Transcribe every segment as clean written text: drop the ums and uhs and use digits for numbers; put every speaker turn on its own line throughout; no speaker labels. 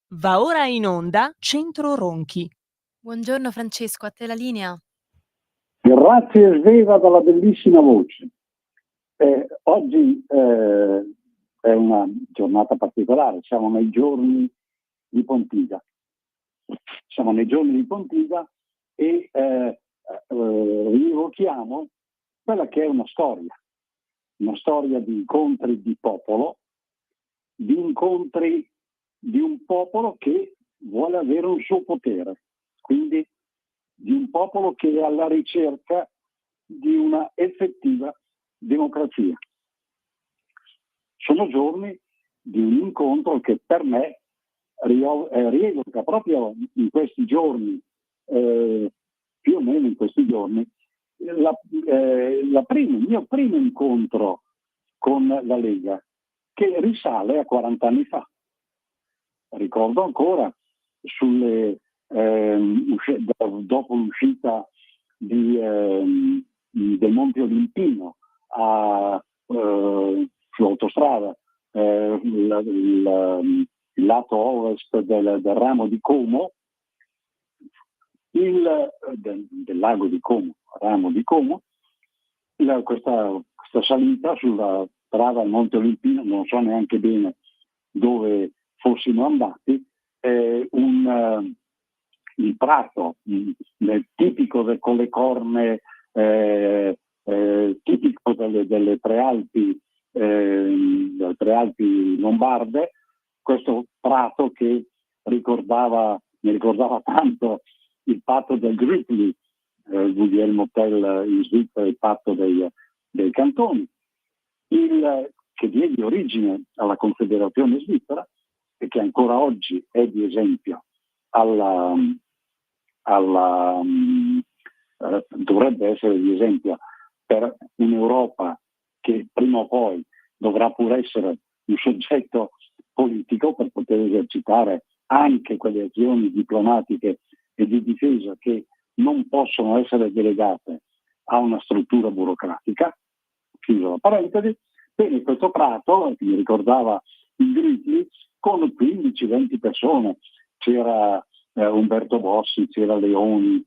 Va ora in onda Centro Ronchi.
Buongiorno Francesco, a te la linea.
Grazie Sveva dalla bellissima voce. Oggi è una giornata particolare, siamo nei giorni di Pontida. Siamo nei giorni di Pontida e rievochiamo quella che è una storia di incontri di popolo, di incontri di un popolo che vuole avere un suo potere, quindi di un popolo che è alla ricerca di una effettiva democrazia. Sono giorni di un incontro che per me rievoca proprio in questi giorni, più o meno in questi giorni, il mio primo incontro con la Lega, che risale a 40 anni fa. Ricordo ancora dopo l'uscita del Monte Olimpino sull'autostrada, il lato ovest del ramo di Como, del lago di Como, ramo di Como, questa salita sulla strada al Monte Olimpino, non so neanche bene dove fossimo andati, il prato tipico con le corne, tipico delle Prealpi lombarde, questo prato che mi ricordava tanto il patto del Grizzly, Guglielmo Tell in Svizzera, il patto dei cantoni, che diede origine alla Confederazione Svizzera e che ancora oggi è di esempio dovrebbe essere di esempio per un'Europa che prima o poi dovrà pur essere un soggetto politico per poter esercitare anche quelle azioni diplomatiche e di difesa che non possono essere delegate a una struttura burocratica. Chiuso la parentesi. Bene, questo prato, che mi ricordava il Grizzly, con 15-20 persone, c'era Umberto Bossi, c'era Leoni,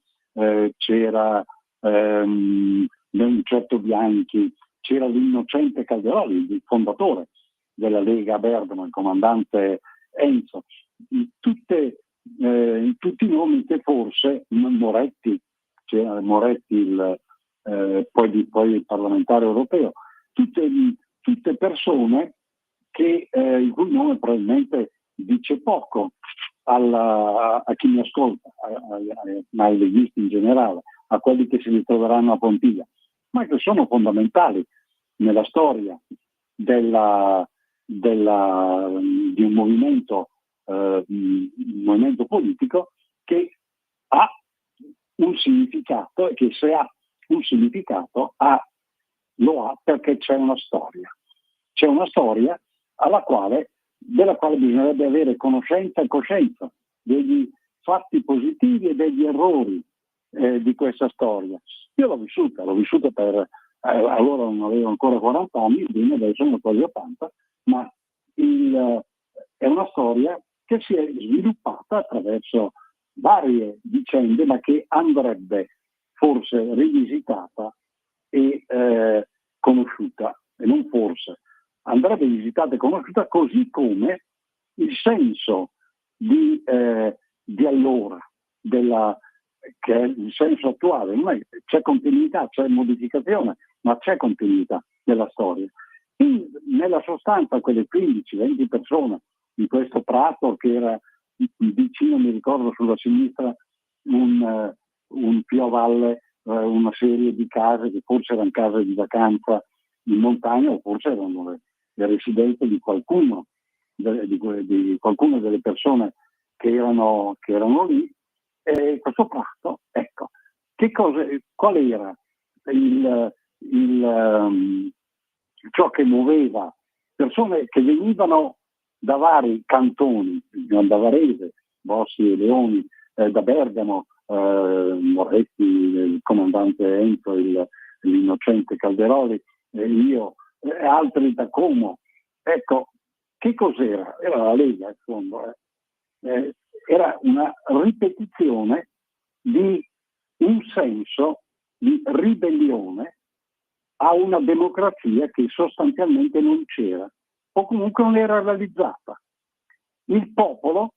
c'era Certo Bianchi, c'era l'Innocente Calderoli, il fondatore della Lega a Bergamo, il comandante Enzo, tutti i nomi che forse Moretti, c'era Moretti poi il parlamentare europeo, tutte persone il cui nome probabilmente dice poco a chi mi ascolta, ai leghisti in generale, a quelli che si ritroveranno a Pontida, ma che sono fondamentali nella storia di un movimento politico che ha un significato e che se ha un significato lo ha perché c'è una storia. C'è una storia della quale bisognerebbe avere conoscenza e coscienza degli fatti positivi e degli errori di questa storia. Io l'ho vissuta per allora non avevo ancora 40 anni, quindi adesso sono quasi 80, ma è una storia che si è sviluppata attraverso varie vicende, ma che andrebbe forse rivisitata e conosciuta, e non forse, andrebbe visitata e conosciuta, così come il senso di allora, che è il senso attuale. Non è, c'è continuità, c'è modificazione, ma c'è continuità nella storia. Nella sostanza quelle 15-20 persone in questo prato, che era vicino, mi ricordo, sulla sinistra un più a valle, una serie di case che forse erano case di vacanza in montagna, o forse erano le residenze di qualcuno delle persone che erano lì. E questo prato, ecco, qual era ciò che muoveva persone che venivano da vari cantoni, da Varese, Bossi e Leoni, da Bergamo, Moretti, il comandante Enzo, l'Innocente Calderoli, io, altri da Como. Ecco, che cos'era? Era la Lega, in fondo. ripetizione di un senso di ribellione a una democrazia che sostanzialmente non c'era o comunque non era realizzata. Il popolo,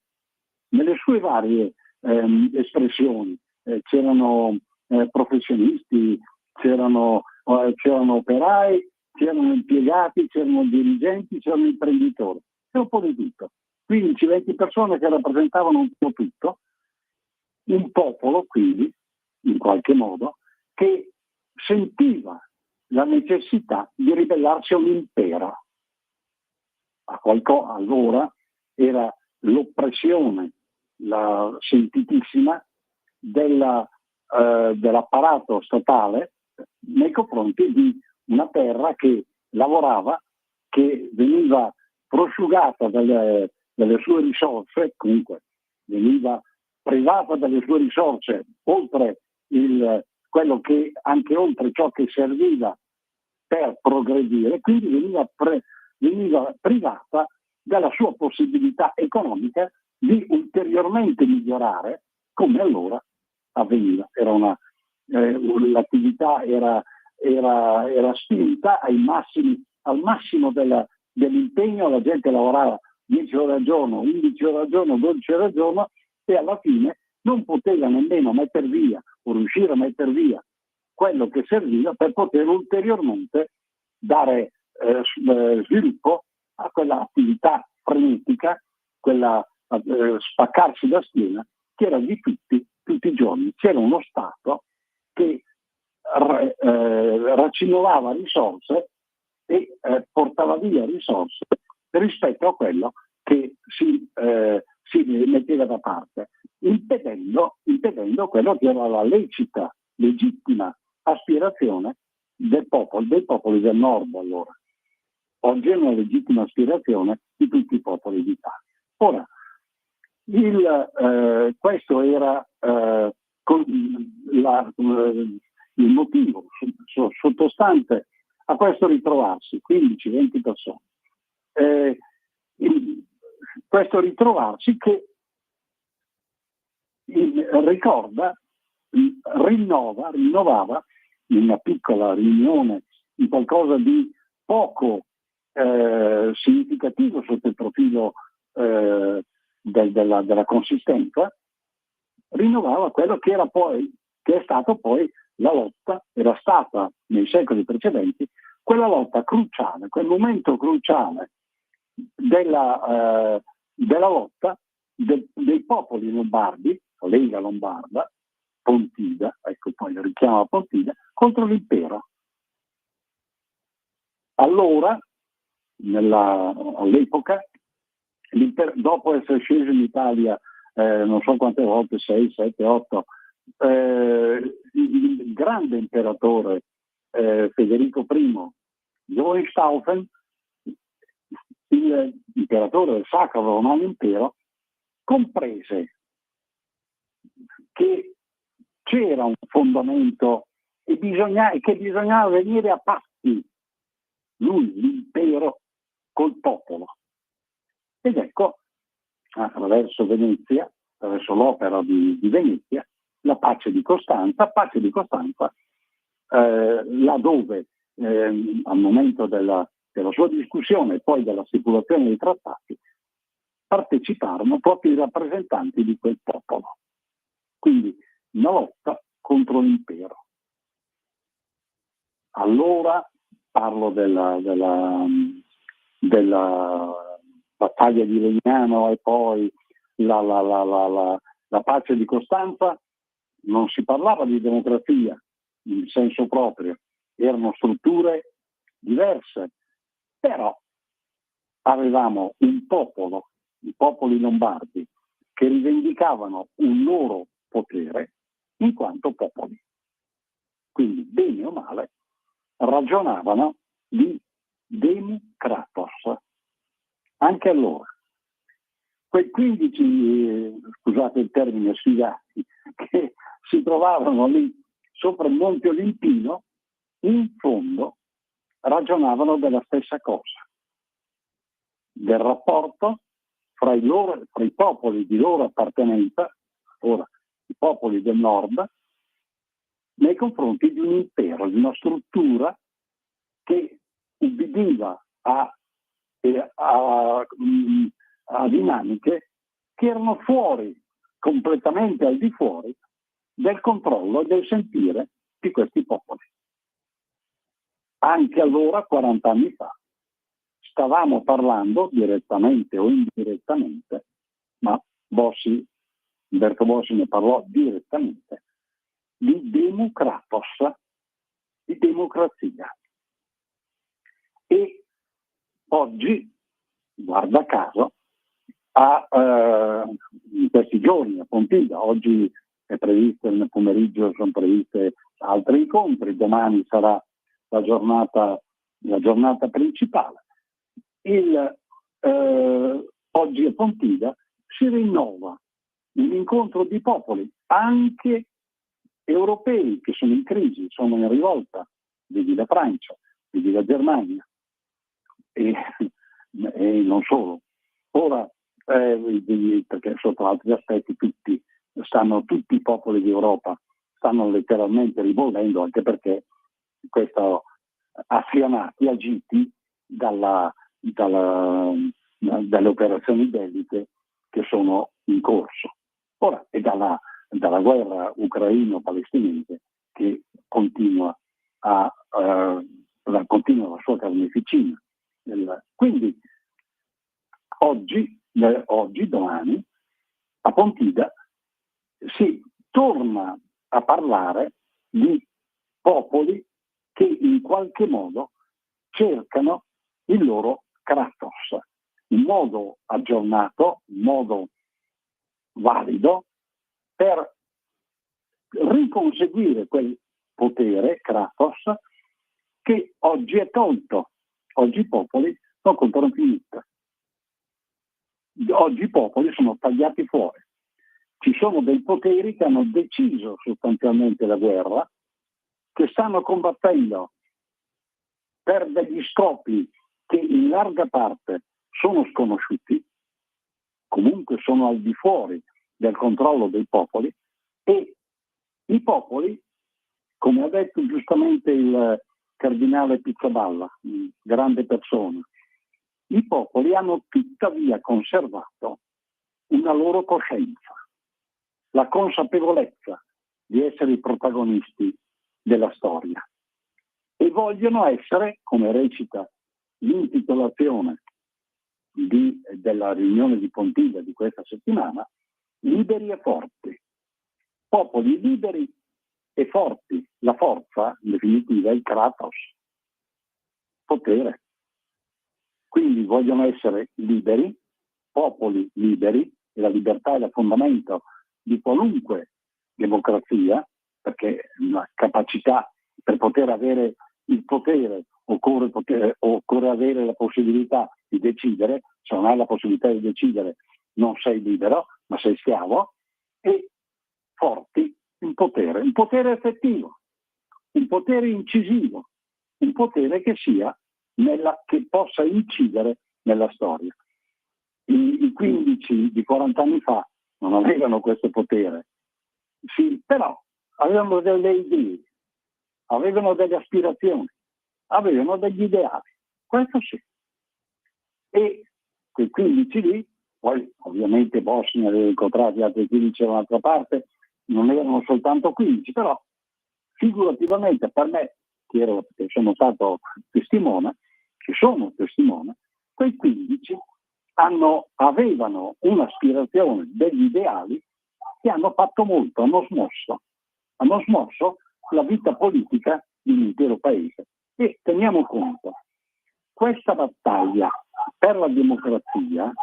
nelle sue varie espressioni, c'erano professionisti, c'erano operai, c'erano impiegati, c'erano dirigenti, c'erano imprenditori, c'è un po' di tutto. 15-20 persone che rappresentavano un po' tutto, un popolo quindi, in qualche modo, che sentiva la necessità di ribellarsi a un impero. Allora era l'oppressione, la sentitissima dell'apparato statale nei confronti di una terra che lavorava, che veniva prosciugata dalle sue risorse, comunque veniva privata dalle sue risorse oltre quello che anche oltre ciò che serviva per progredire, quindi veniva privata della sua possibilità economica di ulteriormente migliorare, come allora avveniva. L'attività era spinta al massimo dell'impegno, la gente lavorava 10 ore al giorno, 11 ore al giorno, 12 ore al giorno, e alla fine non poteva nemmeno mettere via o riuscire a mettere via quello che serviva per poter ulteriormente dare sviluppo a quella attività frenetica, quella spaccarsi la schiena che era di tutti i giorni. C'era uno Stato che raccimolava risorse e portava via risorse rispetto a quello che si metteva da parte, impedendo quello che era la legittima aspirazione dei popoli del nord allora. Oggi è una legittima aspirazione di tutti i popoli d'Italia. Ora, questo era il motivo sottostante a questo ritrovarsi, 15-20 persone. Questo ritrovarsi che rinnovava in una piccola riunione, in qualcosa di poco significativo sotto il profilo della consistenza, rinnovava quello che è stato poi la lotta, era stata nei secoli precedenti, quella lotta cruciale, quel momento cruciale della lotta dei popoli lombardi, la Lega Lombarda, Pontida, ecco poi il richiamo a Pontida, contro l'impero. Allora, all'epoca, dopo essere sceso in Italia non so quante volte, 6, 7, 8, il grande imperatore Federico I di Hohenstaufen, l'imperatore del Sacro Romano Impero, comprese che c'era un fondamento e che bisognava venire a patti, lui, l'impero, col popolo. Ed ecco, attraverso Venezia, attraverso l'opera di Venezia, la pace di Costanza, laddove al momento della sua discussione e poi della stipulazione dei trattati parteciparono proprio i rappresentanti di quel popolo. Quindi una lotta contro l'impero. Allora parlo della battaglia di Legnano e poi la pace di Costanza. Non si parlava di democrazia in senso proprio, erano strutture diverse, però avevamo un popolo, i popoli lombardi, che rivendicavano un loro potere in quanto popoli. Quindi, bene o male, ragionavano di democratos. Anche allora. Quei 15, scusate il termine, sfigati, che si trovavano lì sopra il Monte Olimpino, in fondo ragionavano della stessa cosa, del rapporto fra i popoli di loro appartenenza o popoli del nord nei confronti di un impero, di una struttura che ubbidiva a dinamiche che erano fuori, completamente al di fuori del controllo e del sentire di questi popoli. Anche allora, 40 anni fa, stavamo parlando direttamente o indirettamente, ma Umberto Bossi ne parlò direttamente, di democratos, di democrazia. E oggi, guarda caso, in questi giorni a Pontida, oggi è previsto nel pomeriggio, sono previste altri incontri, domani sarà la giornata principale. Oggi a Pontida si rinnova un incontro di popoli, anche europei, che sono in crisi, sono in rivolta, vedi la Francia, vedi la Germania e non solo. Ora, perché sotto altri aspetti tutti i popoli d'Europa stanno letteralmente rivolvendo, anche perché questo affiancati, agiti dalle operazioni belliche che sono in corso. Ora, e dalla guerra ucraino-palestinese che continua la sua carneficina. Quindi oggi, domani, a Pontida si torna a parlare di popoli che in qualche modo cercano il loro kratos, in modo aggiornato, in modo valido, per riconseguire quel potere, kratos, che oggi è tolto. Oggi i popoli non contano più niente. Oggi i popoli sono tagliati fuori. Ci sono dei poteri che hanno deciso sostanzialmente la guerra, che stanno combattendo per degli scopi che in larga parte sono sconosciuti, comunque sono al di fuori del controllo dei popoli, e i popoli, come ha detto giustamente il cardinale Pizzaballa, grande persona, i popoli hanno tuttavia conservato una loro coscienza, la consapevolezza di essere i protagonisti della storia, e vogliono essere, come recita l'intitolazione della riunione di Pontida di questa settimana, liberi e forti. Popoli liberi e forti. La forza, in definitiva, è il kratos, potere. Quindi vogliono essere liberi, popoli liberi, e la libertà è il fondamento di qualunque democrazia, perché la capacità, per poter avere il potere occorre avere la possibilità di decidere. Se non hai la possibilità di decidere non sei libero, ma sei schiavo. E forti, un potere effettivo, un potere incisivo, un potere che che possa incidere nella storia. I 15 di 40 anni fa non avevano questo potere, sì, però avevano delle idee, avevano delle aspirazioni, avevano degli ideali, questo sì. E quei 15 lì, poi ovviamente Bossi ne aveva incontrati altri 15 da un'altra parte, non erano soltanto 15, però figurativamente per me, che sono stato testimone, che sono testimone, quei 15 avevano un'aspirazione, degli ideali che hanno fatto molto, hanno smosso la vita politica di un intero paese. E teniamo conto, questa battaglia per la democrazia,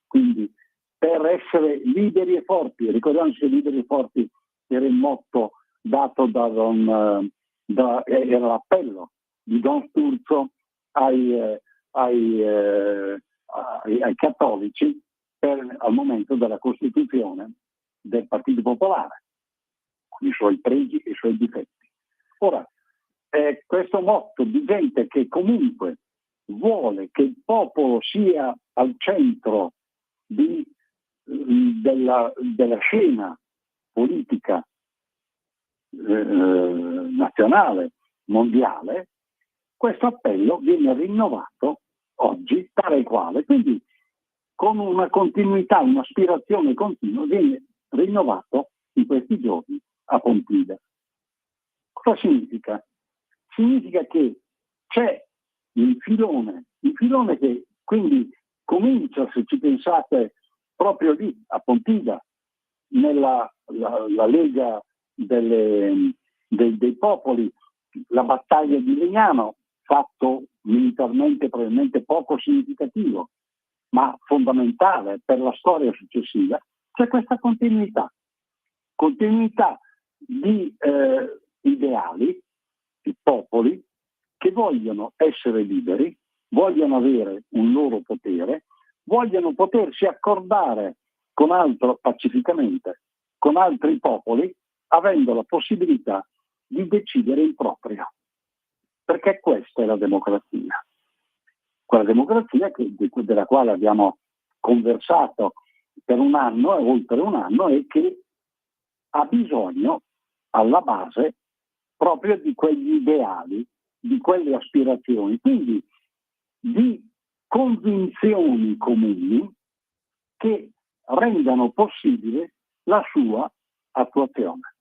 quindi per essere liberi e forti, ricordiamoci che liberi e forti era il motto dato era l'appello di Don Sturzo ai cattolici al momento della costituzione del Partito Popolare, con i suoi pregi e i suoi difetti. Ora, questo motto di gente che comunque vuole che il popolo sia al centro della scena politica nazionale, mondiale, questo appello viene rinnovato oggi, tale e quale, quindi con una continuità, un'aspirazione continua, viene rinnovato in questi giorni a Pontida. Cosa significa? Significa che c'è il filone che quindi comincia, se ci pensate, proprio lì a Pontida, nella la Lega dei popoli, la battaglia di Legnano, fatto militarmente probabilmente poco significativo, ma fondamentale per la storia successiva. C'è questa continuità di ideali, di popoli che vogliono essere liberi, vogliono avere un loro potere, vogliono potersi accordare pacificamente con altri popoli, avendo la possibilità di decidere in proprio. Perché questa è la democrazia. Quella democrazia della quale abbiamo conversato per un anno, oltre un anno, e che ha bisogno alla base proprio di quegli ideali, di quelle aspirazioni, quindi di convinzioni comuni che rendano possibile la sua attuazione.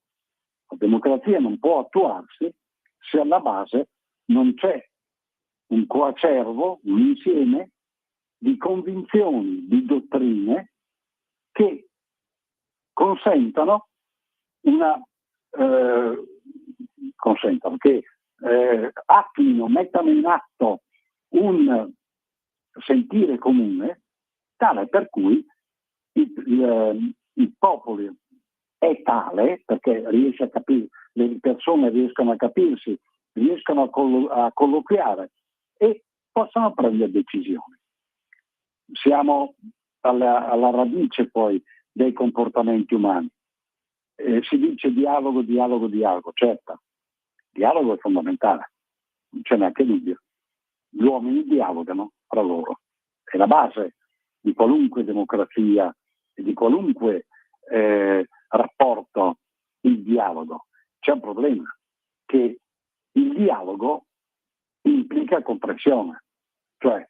La democrazia non può attuarsi se alla base non c'è un coacervo, un insieme di convinzioni, di dottrine che consentano che mettano in atto un sentire comune tale per cui il popolo è tale perché riesce a capire, le persone riescono a capirsi, riescono a colloquiare e possono prendere decisioni. Siamo alla radice poi dei comportamenti umani. Si dice dialogo, certo, dialogo è fondamentale, non c'è neanche dubbio. Gli uomini dialogano tra loro, è la base di qualunque democrazia e di qualunque rapporto, il dialogo. C'è un problema, che il dialogo implica comprensione, cioè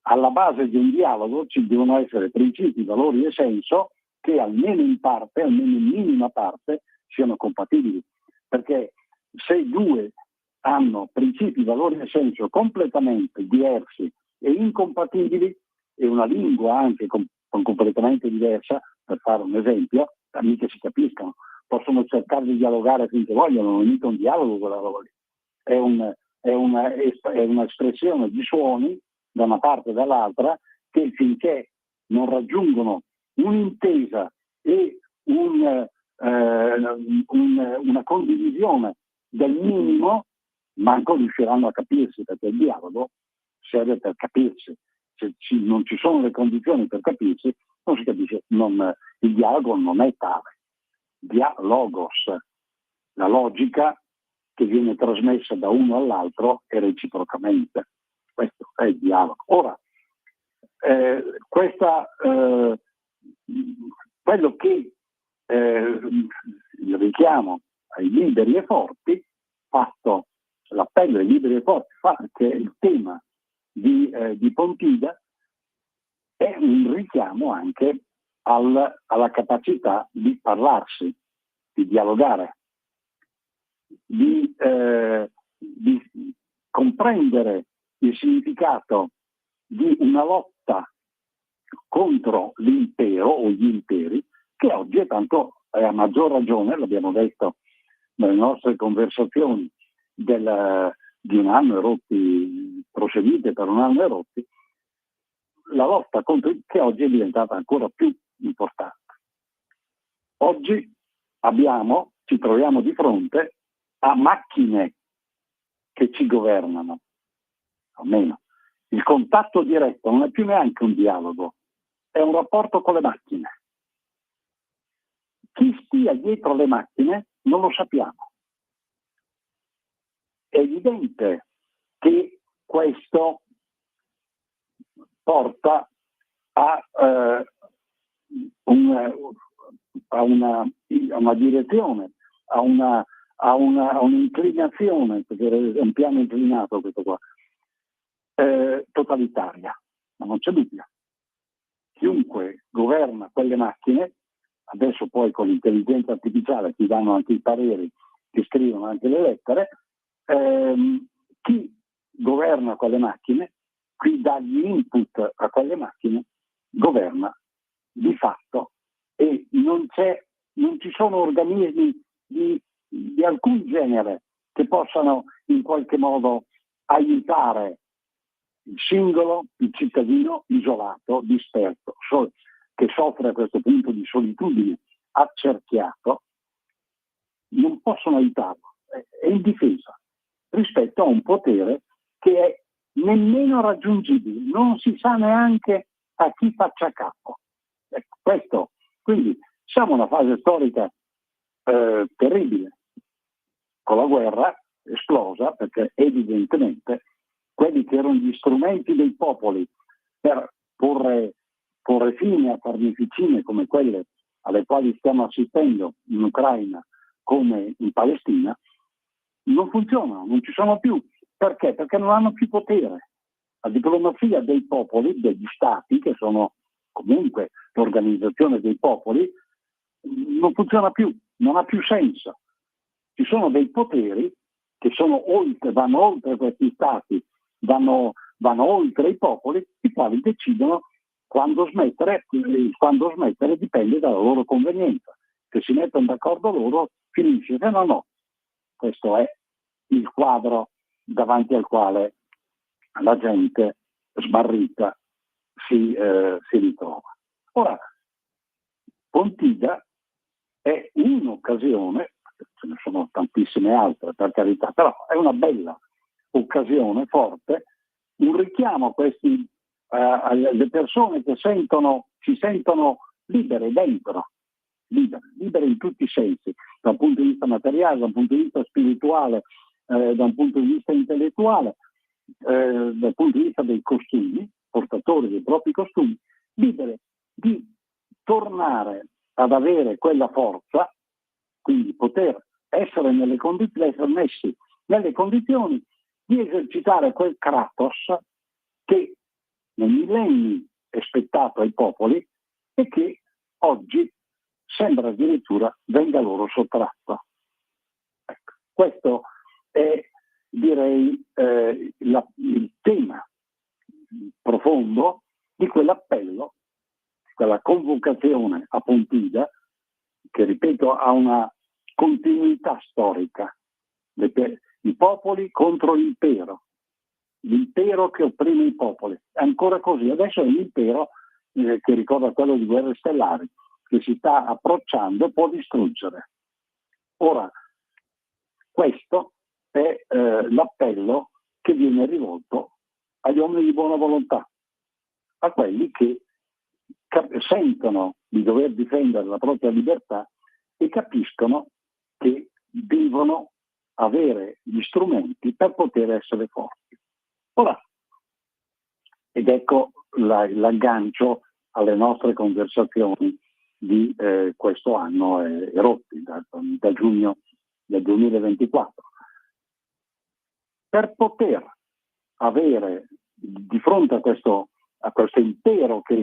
alla base di un dialogo ci devono essere principi, valori e senso che almeno in parte, almeno in minima parte, siano compatibili. Perché se due hanno principi, valori e senso completamente diversi e incompatibili, e una lingua anche completamente diversa, per fare un esempio, mica si capiscono. Possono cercare di dialogare finché vogliono, non è mica un dialogo quella roba lì. È un'espressione di suoni da una parte e dall'altra che finché non raggiungono un'intesa e una condivisione del minimo, manco riusciranno a capirsi, perché il dialogo serve per capirsi. Se non ci sono le condizioni per capirsi, non si capisce, il dialogo non è tale. Logos, la logica che viene trasmessa da uno all'altro e reciprocamente. Questo è il dialogo. Ora, quello che il richiamo ai liberi e forti, fatto l'appello ai liberi e forti, che è il tema di Pontida, è un richiamo anche alla capacità di parlarsi, di dialogare, di comprendere il significato di una lotta contro l'impero o gli imperi, che oggi è a maggior ragione, l'abbiamo detto nelle nostre conversazioni di un anno e rotti, proseguite per un anno e rotti, la lotta contro che oggi è diventata ancora più importante. Oggi ci troviamo di fronte a macchine che ci governano, almeno. Il contatto diretto non è più neanche un dialogo, è un rapporto con le macchine. Chi stia dietro le macchine non lo sappiamo. È evidente che questo porta a una una direzione, a un'inclinazione, perché è un piano inclinato questo qua, totalitaria, ma non c'è dubbio. Chiunque governa quelle macchine, adesso poi con l'intelligenza artificiale ti danno anche i pareri, ti scrivono anche le lettere, chi governa quelle macchine, chi dà gli input a quelle macchine, governa di fatto, e non ci sono organismi di alcun genere che possano in qualche modo aiutare il singolo, il cittadino isolato, disperso, che soffre a questo punto di solitudine, accerchiato. Non possono aiutarlo, è indifesa rispetto a un potere che è nemmeno raggiungibile, non si sa neanche a chi faccia capo. Ecco, quindi siamo in una fase storica terribile, con la guerra esplosa, perché evidentemente quelli che erano gli strumenti dei popoli per porre fine a carneficine come quelle alle quali stiamo assistendo in Ucraina come in Palestina, non funzionano, non ci sono più. Perché? Perché non hanno più potere. La diplomazia dei popoli, degli stati, che sono comunque l'organizzazione dei popoli, non funziona più, non ha più senso. Ci sono dei poteri che vanno oltre questi stati, vanno oltre i popoli, i quali decidono quando smettere dipende dalla loro convenienza. Se si mettono d'accordo loro, finisce, se no no. Questo è il quadro davanti al quale la gente smarrita si ritrova. Ora, Pontida è un'occasione, ce ne sono tantissime altre per carità, però è una bella occasione forte, un richiamo a alle persone che si sentono libere dentro, libere in tutti i sensi, da un punto di vista materiale, da un punto di vista spirituale, da un punto di vista intellettuale, dal punto di vista dei costumi, portatori dei propri costumi, libere di tornare ad avere quella forza, quindi poter essere messi nelle condizioni di esercitare quel kratos che nei millenni è spettato ai popoli e che oggi sembra addirittura venga loro sottratto. Ecco, questo è, direi, il tema profondo di quell'appello, quella convocazione a Pontida, che ripeto ha una continuità storica. I popoli contro l'impero che opprime i popoli. È ancora così. Adesso è l'impero che ricorda quello di Guerre Stellari, che si sta approcciando e può distruggere. Ora, questo è l'appello che viene rivolto agli uomini di buona volontà, a quelli che sentono di dover difendere la propria libertà e capiscono che devono avere gli strumenti per poter essere forti. Ora, ed ecco l'aggancio alle nostre conversazioni di questo anno erotti, da giugno del 2024. Per poter avere di fronte a questo impero che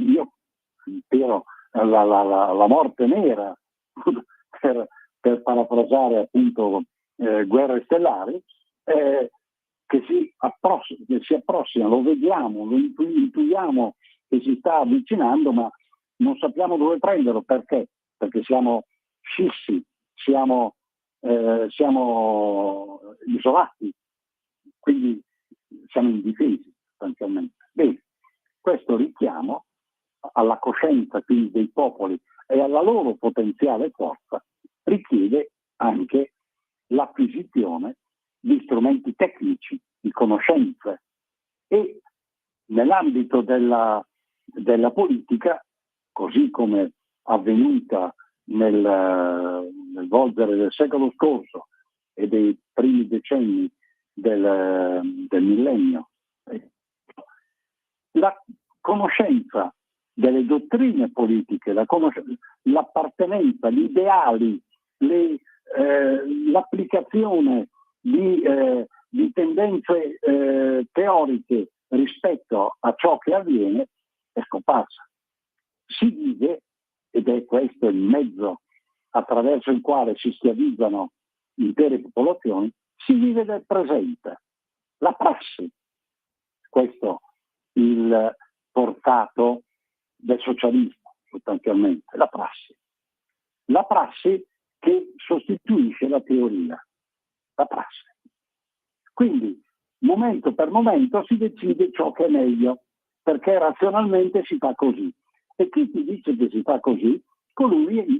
la morte nera, per parafrasare appunto Guerre Stellari, che si approssima, lo vediamo, lo intuiamo che si sta avvicinando, ma non sappiamo dove prenderlo. Perché? Perché siamo scissi, siamo isolati, quindi siamo indifesi sostanzialmente. Bene, questo richiamo alla coscienza quindi dei popoli e alla loro potenziale forza richiede anche l'acquisizione di strumenti tecnici, di conoscenze, e nell'ambito della politica, così come avvenuta nel volgere del secolo scorso e dei primi decenni del millennio, la conoscenza delle dottrine politiche, l'appartenenza, gli ideali, l'applicazione di tendenze teoriche rispetto a ciò che avviene è scomparsa. Si vive, ed è questo il mezzo attraverso il quale si schiavizzano intere popolazioni, si vive del presente, la prassi. Questo il portato del socialismo, sostanzialmente, la prassi. La prassi che sostituisce la teoria, la prassi. Quindi, momento per momento si decide ciò che è meglio, perché razionalmente si fa così. E chi ti dice che si fa così? Colui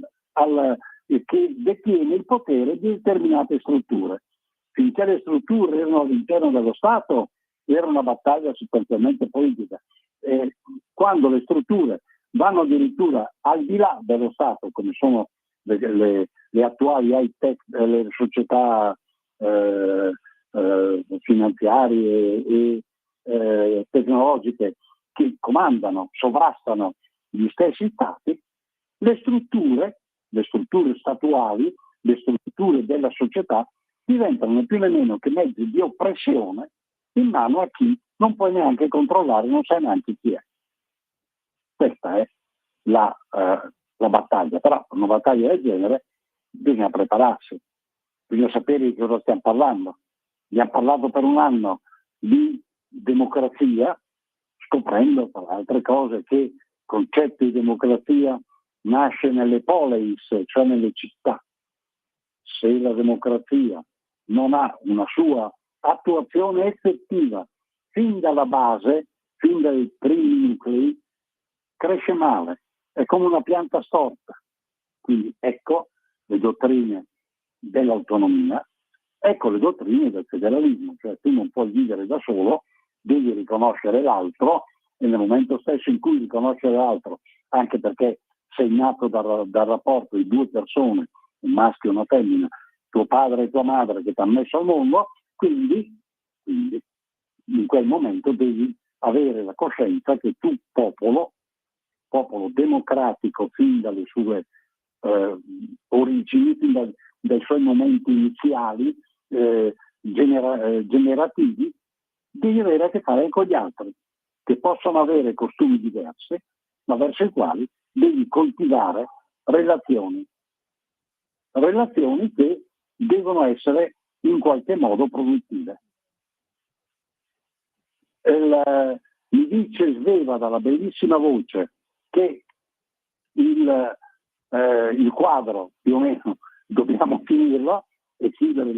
che detiene il potere di determinate strutture. Finché le strutture erano all'interno dello Stato, era una battaglia sostanzialmente politica. Quando le strutture vanno addirittura al di là dello Stato, come sono le attuali high-tech, le società finanziarie e tecnologiche che comandano, sovrastano gli stessi stati, le strutture statuali, le strutture della società diventano né più né meno che mezzi di oppressione in mano a chi non puoi neanche controllare, non sai neanche chi è. Questa è la battaglia. Però per una battaglia del genere bisogna prepararsi, bisogna sapere di cosa stiamo parlando. Abbiamo parlato per un anno di democrazia, scoprendo tra altre cose che il concetto di democrazia nasce nelle poleis, cioè nelle città. Se la democrazia non ha una sua attuazione effettiva fin dalla base, fin dai primi nuclei, cresce male, è come una pianta storta. Quindi ecco le dottrine dell'autonomia, ecco le dottrine del federalismo, cioè tu non puoi vivere da solo, devi riconoscere l'altro, e nel momento stesso in cui riconoscere l'altro, anche perché sei nato dal rapporto di due persone, un maschio e una femmina, tuo padre e tua madre che ti hanno messo al mondo, quindi in quel momento devi avere la coscienza che tu, popolo democratico fin dalle sue origini, fin dai suoi momenti iniziali generativi, devi avere a che fare con gli altri, che possono avere costumi diversi, ma verso i quali devi coltivare relazioni che devono essere in qualche modo produttive. Mi dice Sveva dalla bellissima voce che il quadro più o meno dobbiamo finirlo e chiudere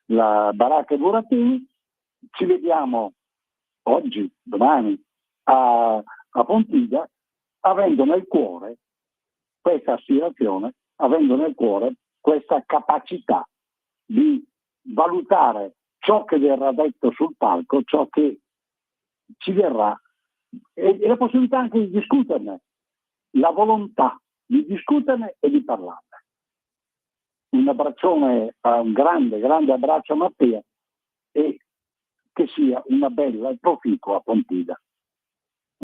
la baracca Burattini. Ci vediamo oggi, domani a Pontida, avendo nel cuore questa aspirazione, avendo nel cuore questa capacità di valutare ciò che verrà detto sul palco, ciò che ci verrà, e la possibilità anche di discuterne, la volontà di discuterne e di parlarne. Un abbraccione, un grande abbraccio a Mattia, e che sia una bella e proficua Pontida.